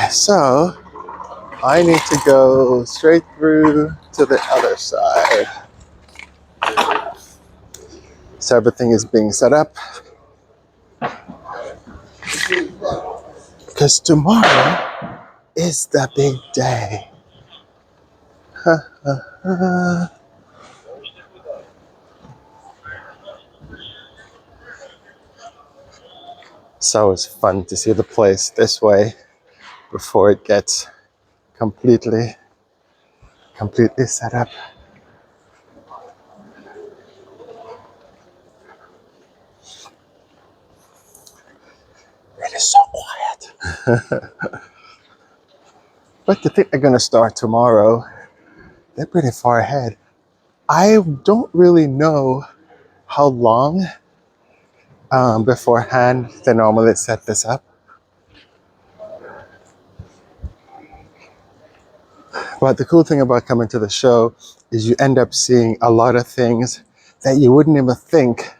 So I need to go straight through to the other side. So everything is being set up because tomorrow is the big day. So it's fun to see the place this way before it gets completely set up. It is so quiet. But the thing they're gonna start tomorrow, they're pretty far ahead. I don't really know how long beforehand they normally set this up. But the cool thing about coming to the show is you end up seeing a lot of things that you wouldn't even think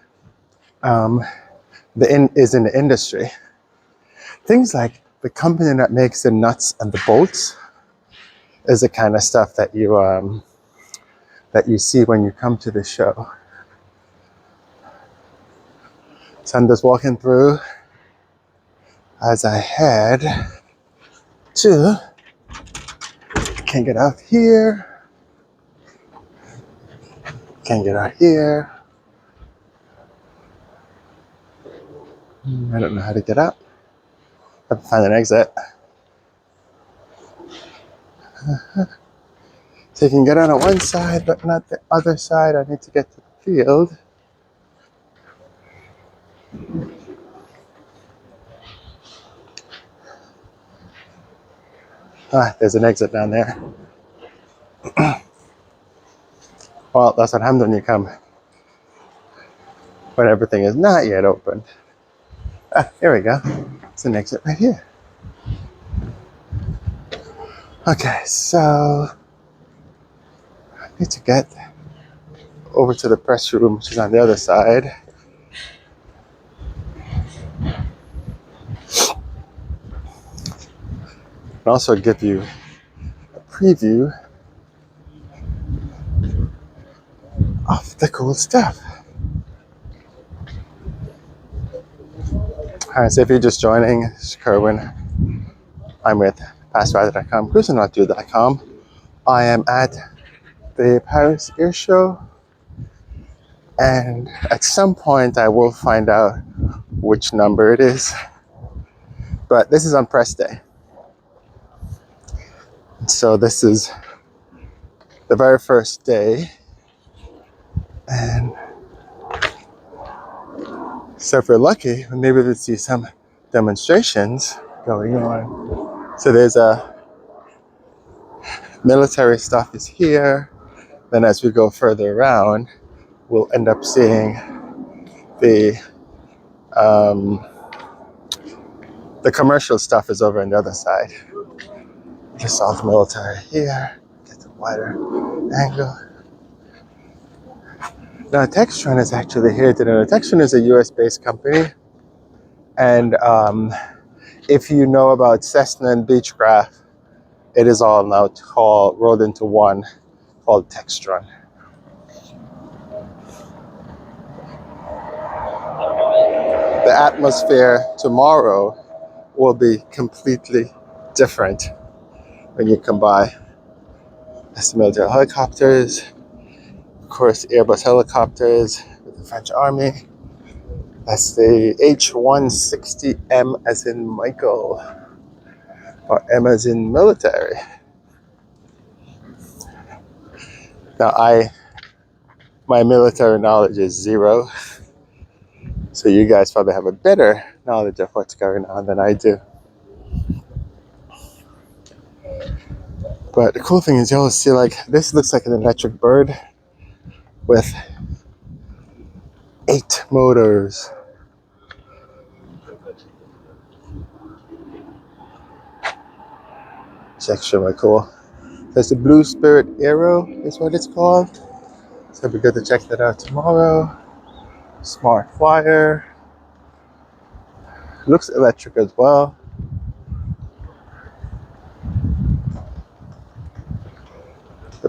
is in the industry. Things like the company that makes the nuts and the bolts is the kind of stuff that you see when you come to the show. So I'm just walking through as I head to, can't get out here, can't get out here. I don't know how to get out. I have to find an exit. So you can get out on one side, but not the other side. I need to get to the field. There's an exit down there. Well, that's what happens when you come when everything is not yet open. Here we go. It's an exit right here. Okay, so I need to get over to the press room, which is on the other side. And also give you a preview of the cool stuff. Alright, so if you're just joining, it's Kerwin. I'm with PassRider.com, cruisingNotDo.com. I am at the Paris Airshow, and at some point I will find out which number it is. But this is on press day. So this is the very first day. And so if we're lucky, we'll maybe we'll see some demonstrations going on. So there's a military stuff is here. Then as we go further around, we'll end up seeing the commercial stuff is over on the other side. Just saw the military here. Get a wider angle. Now, Textron is actually here today. Now, Textron is a US-based company. And if you know about Cessna and Beechcraft, it is all now rolled into one called Textron. The atmosphere tomorrow will be completely different when you come by. That's the military helicopters, of course, Airbus helicopters with the French Army. That's the H-160M as in Michael, or M as in military. Now, my military knowledge is zero, so you guys probably have a better knowledge of what's going on than I do. But the cool thing is you'll see, like, this looks like an electric bird with 8 motors. It's extremely cool. There's the Blue Spirit Aero is what it's called. So it'll be good to check that out tomorrow. Smart Flyer. Looks electric as well.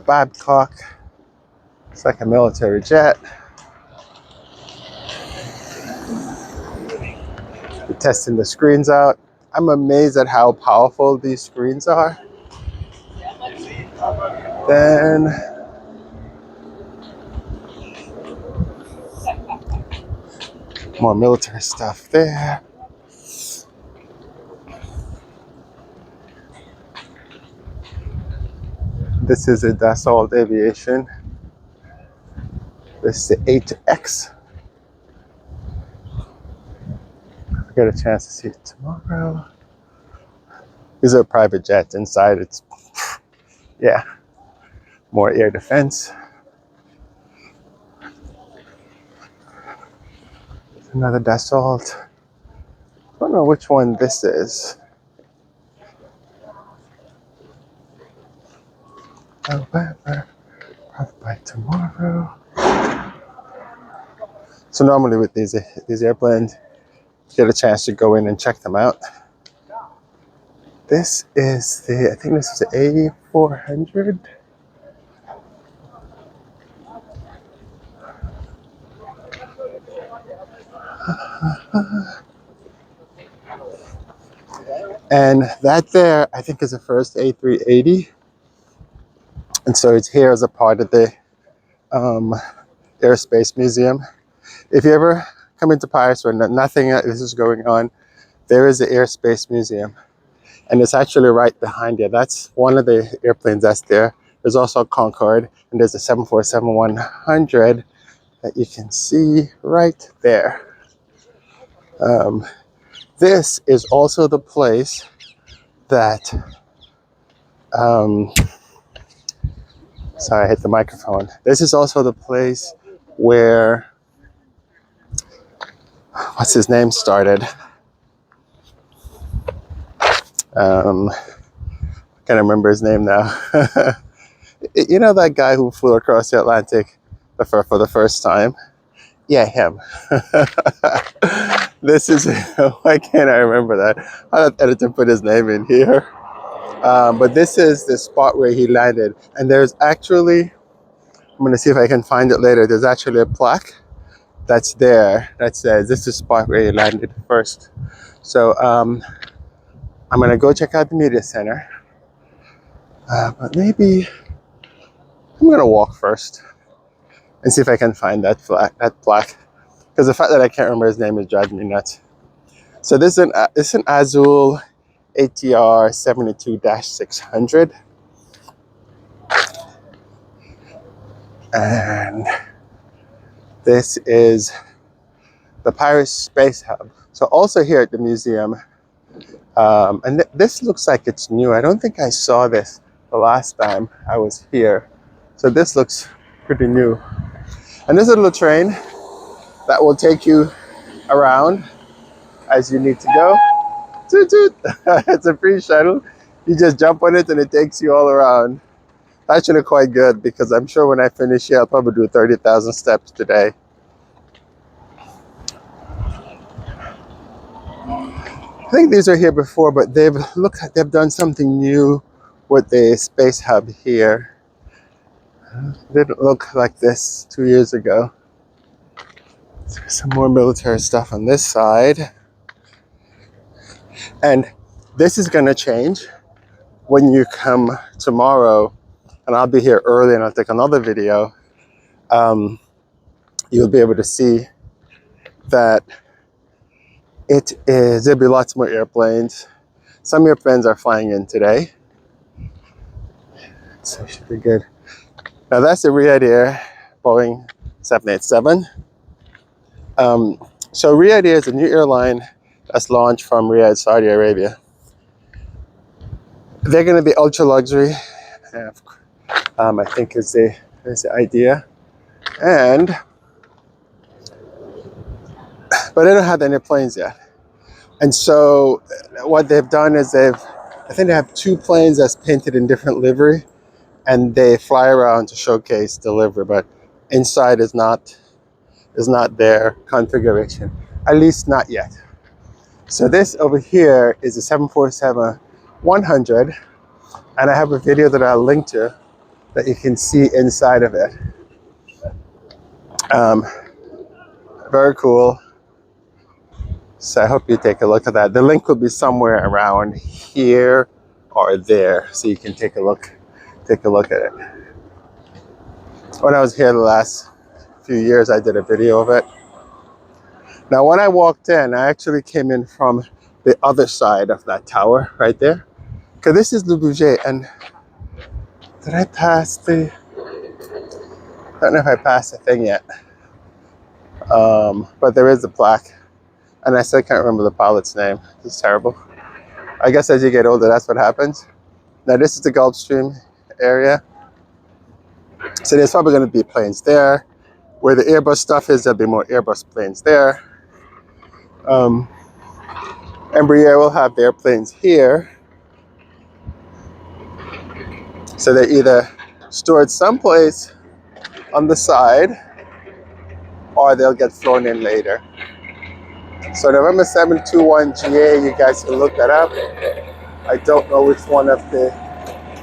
the Babcock. It's like a military jet. We're testing the screens out. I'm amazed at how powerful these screens are. Then more military stuff there. This is a Dassault Aviation. This is the 8X. I'll get a chance to see it tomorrow. These are private jets. Inside it's, yeah, more air defense. Another Dassault. I don't know which one this is. November, probably by tomorrow. So normally with these airplanes, you get a chance to go in and check them out. This is I think this is the A400. And that there, I think, is the first A380. And so it's here as a part of the Airspace Museum. If you ever come into Paris where nothing this is going on, there is the Airspace Museum. And it's actually right behind you. That's one of the airplanes that's there. There's also a Concorde, and there's a 747-100 that you can see right there. This is also the place that, sorry, I hit the microphone. This is also the place where, what's his name started? Can't remember his name now. You know that guy who flew across the Atlantic for the first time? Yeah, him. This is, why can't I remember that? I'll have to edit and put his name in here. But this is the spot where he landed. And there's actually, I'm going to see if I can find it later. There's actually a plaque that's there that says this is the spot where he landed first. So I'm going to go check out the media center. But maybe I'm going to walk first and see if I can find that plaque. Because the fact that I can't remember his name is driving me nuts. So this is an Azul ATR 72-600. And this is the Paris Space Hub. So also here at the museum, and this looks like it's new. I don't think I saw this the last time I was here. So this looks pretty new. And there's a little train that will take you around as you need to go. Toot toot. It's a free shuttle. You just jump on it and it takes you all around. Actually quite good, because I'm sure when I finish here, I'll probably do 30,000 steps today. I think these are here before, but they've done something new with the Space Hub here. It didn't look like this 2 years ago. There's some more military stuff on this side. And this is going to change when you come tomorrow, and I'll be here early and I'll take another video. You'll be able to see that there'll be lots more airplanes. Some airplanes are flying in today. So it should be good. Now that's the Riyadh Air Boeing 787. So Riyadh Air is a new airline that's launched from Riyadh, Saudi Arabia. They're going to be ultra luxury, I think is the idea. But they don't have any planes yet. And so what they've done is I think they have 2 planes that's painted in different livery, and they fly around to showcase the livery, but inside is not their configuration, at least not yet. So this over here is a 747-100, and I have a video that I'll link to that you can see inside of it. Um, very cool. So I hope you take a look at that. The link will be somewhere around here or there, so you can take a look at it. When I was here the last few years, I did a video of it. Now, when I walked in, I actually came in from the other side of that tower right there, because this is Le Bourget. And did I pass the? I don't know if I passed the thing yet, but there is a plaque, and I still can't remember the pilot's name. It's terrible. I guess as you get older, that's what happens. Now, this is the Gulfstream area. So there's probably going to be planes there. Where the Airbus stuff is, there'll be more Airbus planes there. Embraer will have their planes here. So they're either stored someplace on the side or they'll get flown in later. So November 721GA, you guys can look that up. I don't know which one of the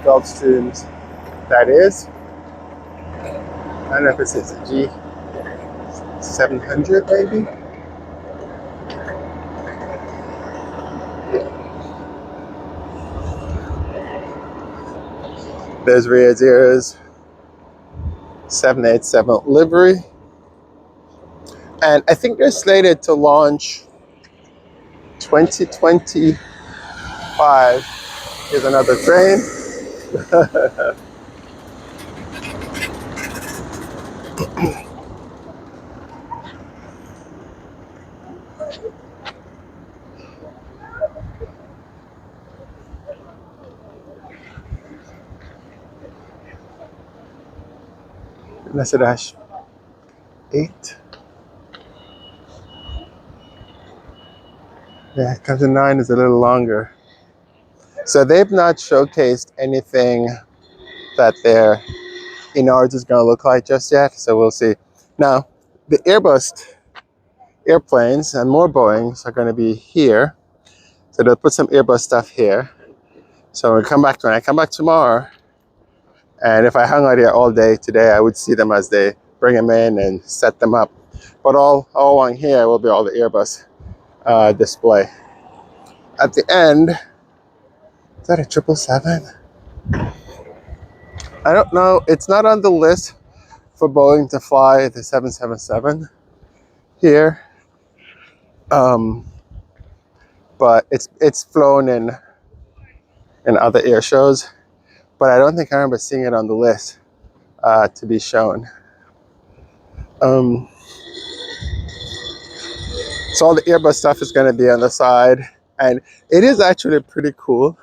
Gulfstreams that is. I don't know if it's a G700 maybe. There's Riyadh Air's 787 livery. And I think they're slated to launch 2025. Here's another train. Nasadash 8. Yeah, Captain 9 is a little longer. So they've not showcased anything that their ours is going to look like just yet. So we'll see. Now, the Airbus airplanes and more Boeings are going to be here. So they'll put some Airbus stuff here. So when I come back tomorrow, and if I hung out here all day today, I would see them as they bring them in and set them up. But all along here will be all the Airbus display. At the end, is that a 777? I don't know. It's not on the list for Boeing to fly the 777 here, but it's flown in other air shows. But I don't think I remember seeing it on the list to be shown. So all the Airbus stuff is going to be on the side, and it is actually pretty cool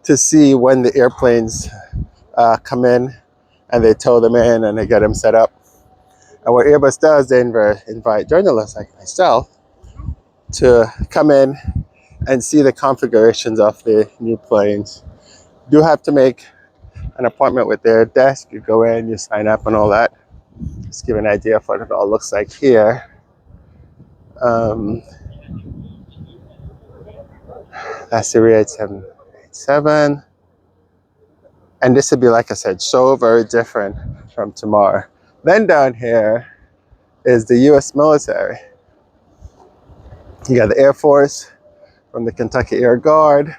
to see when the airplanes come in and they tow them in and they get them set up. And what Airbus does, they invite journalists like myself to come in and see the configurations of the new planes. You do have to make an appointment with their desk. You go in, you sign up and all that. Just give an idea of what it all looks like here. That's the Riyadh 787. And this would be, like I said, so very different from tomorrow. Then down here is the US military. You got the Air Force from the Kentucky Air Guard.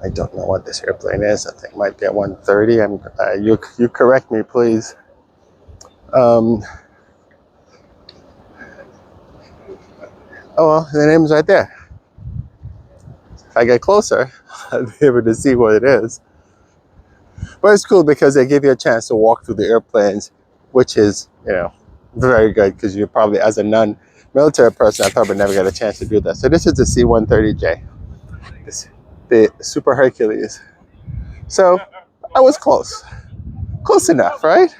I don't know what this airplane is. I think it might be a 130. You correct me, please. Oh, well, the name's right there. If I get closer, I'll be able to see what it is. But it's cool because they give you a chance to walk through the airplanes, which is, very good because you probably, as a non-military person, I probably never get a chance to do that. So this is the C-130J, the Super Hercules. So I was close enough, right?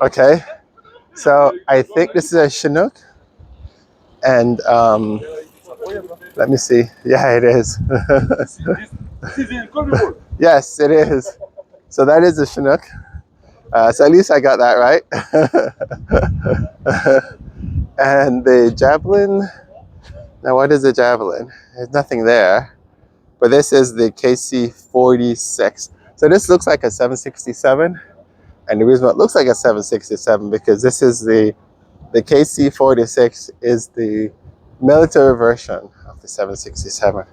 Okay. So I think this is a Chinook, and let me see. Yeah, it is. Yes, it is. So that is a Chinook. So at least I got that right. And the Javelin. Now, what is the Javelin? There's nothing there. But this is the KC-46. So this looks like a 767, and the reason why it looks like a 767 because this is the KC-46 is the military version of the 767.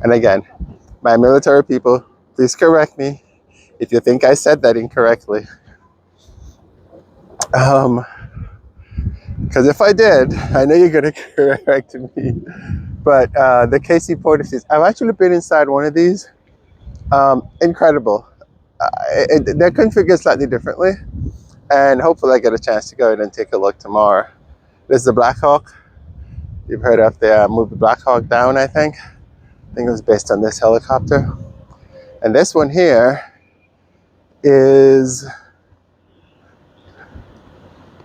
And again, my military people, please correct me if you think I said that incorrectly. Because if I did, I know you're going to correct me. But the KC-46, I've actually been inside one of these. Incredible. They're configured slightly differently, and hopefully I get a chance to go in and take a look tomorrow. This is the Black Hawk. You've heard of the movie Black Hawk Down, I think. I think it was based on this helicopter. And this one here is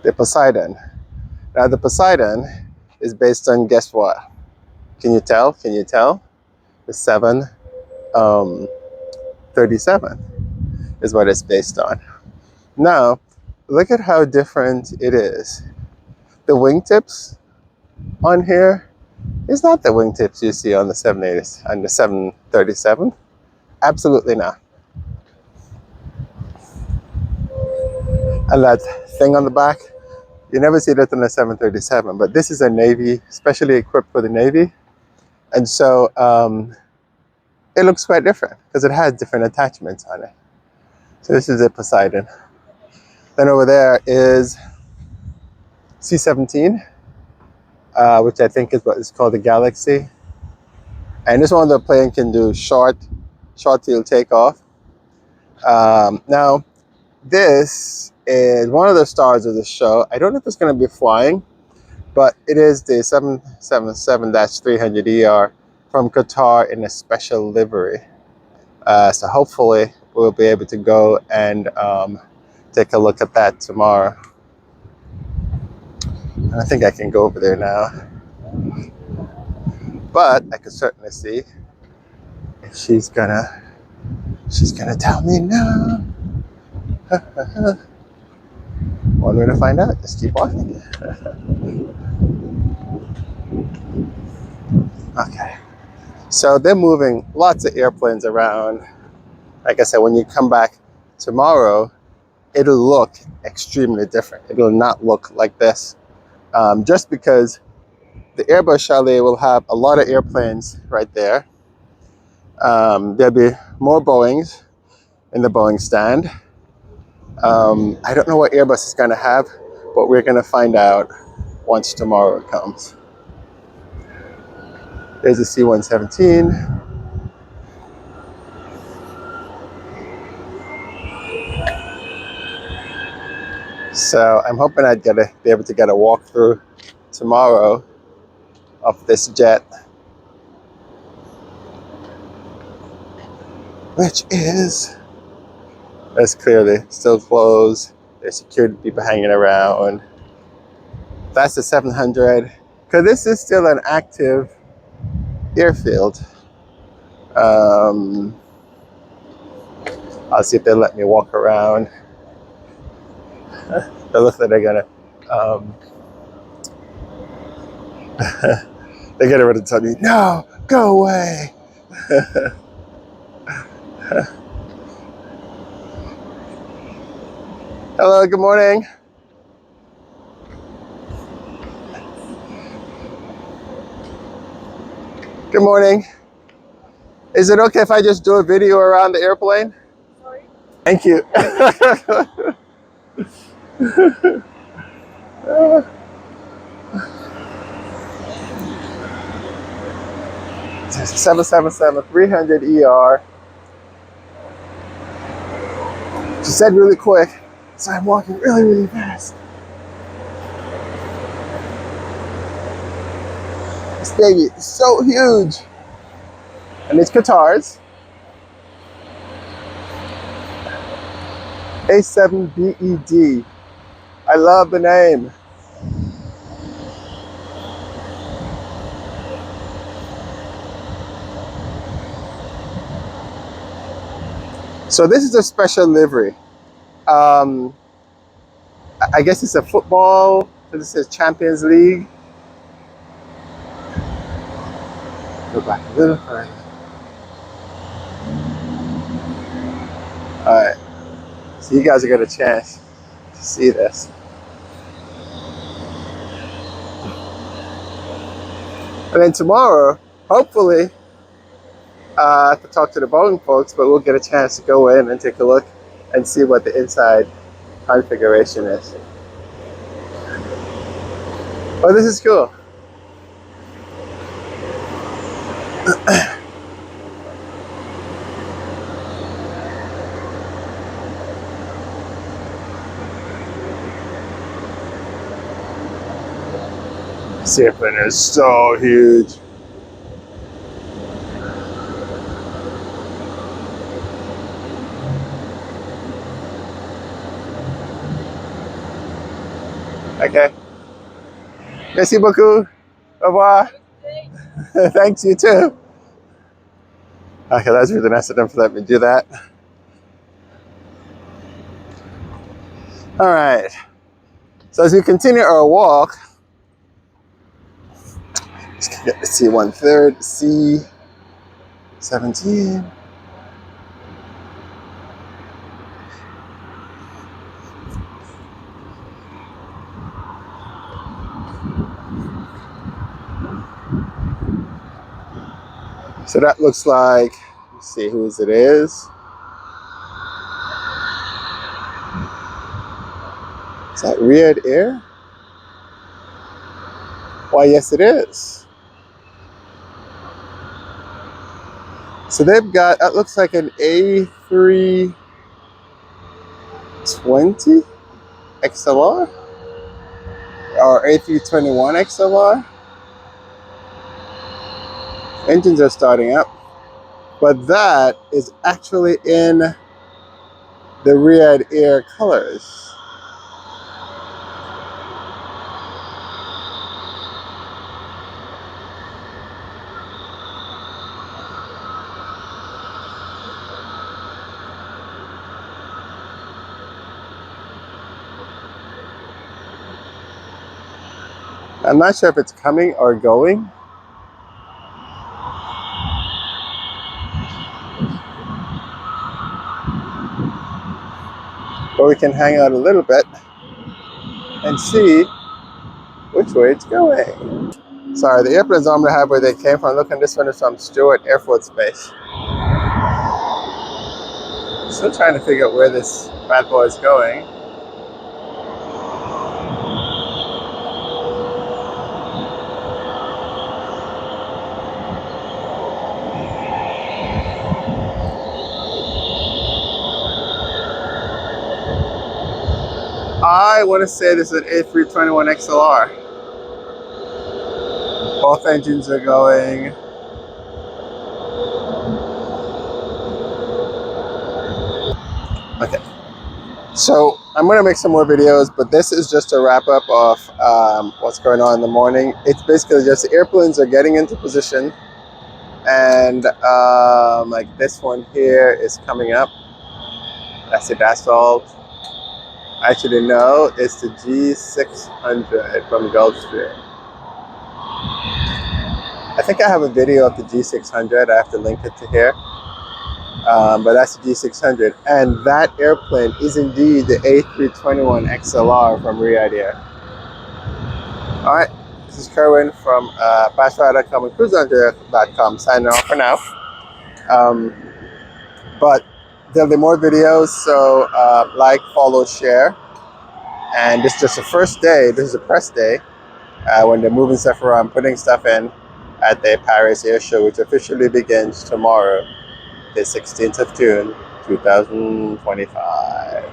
the Poseidon. Now the Poseidon is based on, guess what? Can you tell? Can you tell? The 737 is what it's based on. Now, look at how different it is. The wingtips on here is not the wingtips you see on the 780 and the 737. Absolutely not. And that thing on the back, you never see that on the 737, but this is a Navy, specially equipped for the Navy. And so it looks quite different because it has different attachments on it. So this is a Poseidon. Then over there is C-17, which I think is what is called the Galaxy. And this one, the plane can do short tail takeoff. Now, this is one of the stars of the show. I don't know if it's going to be flying, but it is the 777-300ER from Qatar in a special livery. So hopefully we'll be able to go and take a look at that tomorrow. I think I can go over there now. But I could certainly see if she's gonna tell me no. One way to find out, just keep walking. Okay. So they're moving lots of airplanes around. Like I said, when you come back tomorrow, it'll look extremely different. It will not look like this. Just because the Airbus Chalet will have a lot of airplanes right there. There'll be more Boeings in the Boeing stand. I don't know what Airbus is going to have, but we're going to find out once tomorrow comes. There's a C-117. So I'm hoping I'd be able to get a walkthrough tomorrow of this jet, which is clearly still closed. There's security people hanging around. That's the 700, because this is still an active airfield. I'll see if they'll let me walk around. They look like they're gonna they're getting ready to tell me, no, go away. Hello, good morning. Good morning. Is it okay if I just do a video around the airplane? Sorry. Thank you. 777-300ER. She said really quick, so I'm walking really, really fast. This baby is so huge. And it's Qatar's. A7BED. I love the name. So this is a special livery. I guess it's a football. So this is Champions League. Go back a little further. Alright, so you guys will get a chance to see this. And then tomorrow, hopefully, I have to talk to the Boeing folks, but we'll get a chance to go in and take a look and see what the inside configuration is. Oh, this is cool. This airplane is so huge. Okay. Merci beaucoup. Au revoir. Thanks, you too. Okay, that's really nice of them for letting me do that. All right. So as we continue our walk, let's get the C-130, C-17. So that looks like, let's see whose it is. Is that Riyadh Air? Why, yes it is. So they've got, that looks like an A320 XLR or A321 XLR. Engines are starting up, but that is actually in the Riyadh Air colors. I'm not sure if it's coming or going. But we can hang out a little bit and see which way it's going. Sorry, the airplanes I'm gonna have where they came from. Look, and this one is from Stewart Air Force Base. Still trying to figure out where this bad boy is going. I want to say this is an A321 XLR. Both engines are going. Okay. So I'm going to make some more videos, but this is just a wrap up of what's going on in the morning. It's basically just the airplanes are getting into position, and like this one here is coming up. That's the Dassault. Actually, no, it's the G600 from Gulfstream. I think I have a video of the G600. I have to link it to here. But that's the G600. And that airplane is indeed the A321 XLR from Riyadh Air. All right, this is Kerwin from FastRide.com and CruiseOnJair.com signing off for now. But there'll be more videos, so like, follow, share. And this is just the first day. This is a press day when they're moving stuff around, putting stuff in at the Paris Airshow, which officially begins tomorrow, the 16th of June, 2025.